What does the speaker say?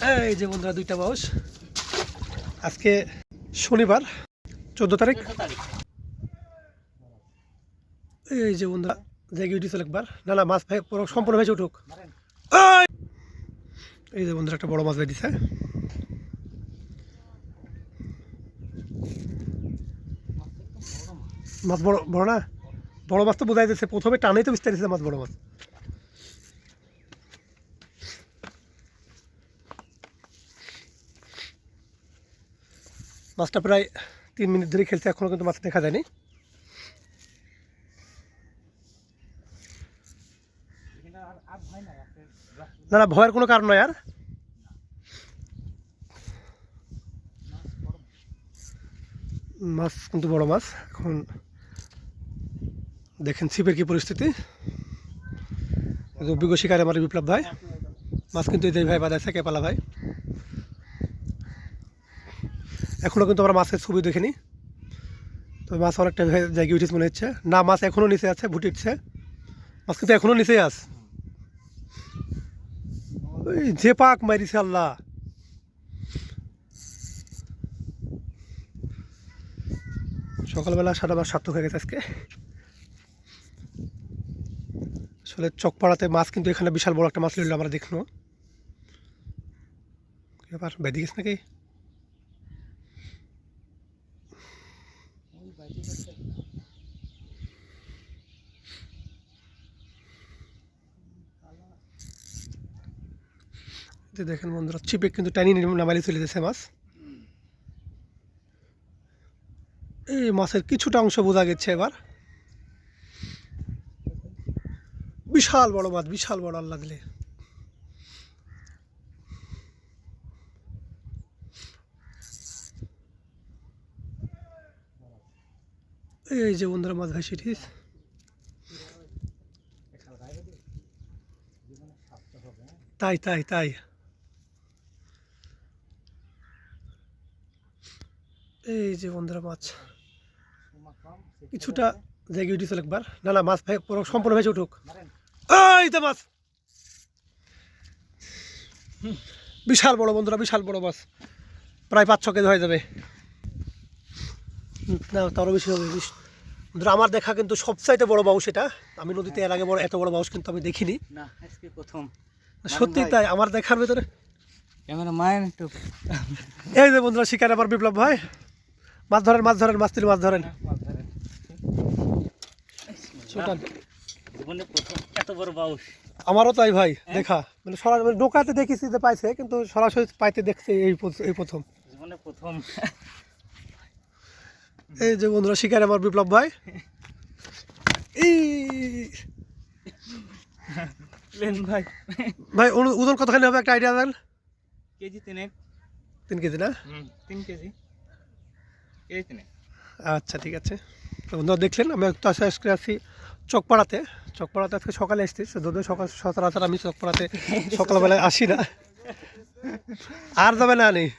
এই যে বন্ধুরা দুইটা বাউস আজকে শনিবার 14 তারিখ। এই যে বন্ধুরা জেগে উঠেছিল একবার, না না মাছ ভাই পুরো সম্পূর্ণ ভেজে উঠুক। এই যে বন্ধুরা একটা বড় মাছ ভাই দিছে। মাছ বড় বড় না, বড় মাছ তো বোঝাই যাচ্ছে, প্রথমে টানেই তো বিস্তারিত মাছ, বড় মাছ। মাছটা প্রায় 3 মিনিট ধরে খেলছে, এখনো কিন্তু মাছ দেখা যায়নি। না না ভয়ের কোনো কারণ নয় আর। মাছ কিন্তু বড় মাছ। এখন দেখেন ছিপের কি পরিস্থিতি। অভিজ্ঞ শিকারে আমার বিপ্লব ভাই, মাছ কিন্তু এই ভাই বাঁধাইছে কেপালা ভাই। এখনও কিন্তু আমরা মাছের ছবি দেখিনি, তবে মাছ অনেকটা জায়গায় উঠেছে মনে হচ্ছে। না মাছ এখনও নিচে আছে, ভুটিচ্ছে মাছ, কিন্তু এখনও নিচেই আছে। ওই যে পাক মারিছে আল্লাহ। সকালবেলা সারা মাছ সার্থক হয়ে গেছে আজকে। আসলে চকপাড়াতে মাছ কিন্তু এখানে বিশাল বড় একটা মাছ নিল, আমরা দেখলো। এবার বেঁধে গেছে নাকি? দেখেন বন্ধুরা চিপে কিন্তু টাইনি নামালি চলে যাচ্ছে মাছ। এই মাছের কিছুটা অংশ বোঝা গেছে এবার। বিশাল বড় মাছ, বিশাল বড় আল্লাহ দিলে। এই যে বন্ধুরা মাছ ভাসি ঠিক। তাই তাই তাই এই যে বন্ধুরা মাছ কিছুটা জায়গায় উঠেছিল একবার, না না মাছ ভাই পুরো সম্পূর্ণ ভেজে উঠুক। এই তো মাছ বিশাল বড় বন্ধুরা, বিশাল বড় মাছ, প্রায় 5-6 কেজি হয়ে যাবে, না তারও বেশি হবে। বন্ধুরা আমার দেখা কিন্তু সবচাইতে বড় বাউস এটা। আমি নদীতে এর আগে বড় এত বড় বাউস কিন্তু আমি দেখিনি, না আজকে প্রথম। সত্যি তাই আমার দেখার ভেতরে। ক্যামেরা মায়ের একটু। এই যে বন্ধুরা শিকার আবার বিপ্লব ভাই, মাছ ধরেন মাছ ধরেন, মাছ তুলে মাছ ধরেন। জীবনে প্রথম এত বড় বাউস। আমারও তাই ভাই দেখা, মানে সরাসরি নৌকাতে দেখেছি যে পাইছে, কিন্তু সরাসরি পাইতে দেখছে এই প্রথম, জীবনে প্রথম। এই যে বন্ধুরা শিকার আমার বিপ্লব ভাই। এই ভাই ভাই ওজন কতখানি হবে একটা আইডিয়া দেন? কেজি 3 কেজি না? 3 কেজি কেজি 3। আচ্ছা ঠিক আছে। তো বন্ধুরা দেখলেন আমি তো আজকে আছি চকপাড়াতে। চকপাড়াতে আজকে সকালে এসেছি, যদিও সচরাচর আমি চকপাড়াতে সকালবেলায় আসি না। আর যাবে না নেই।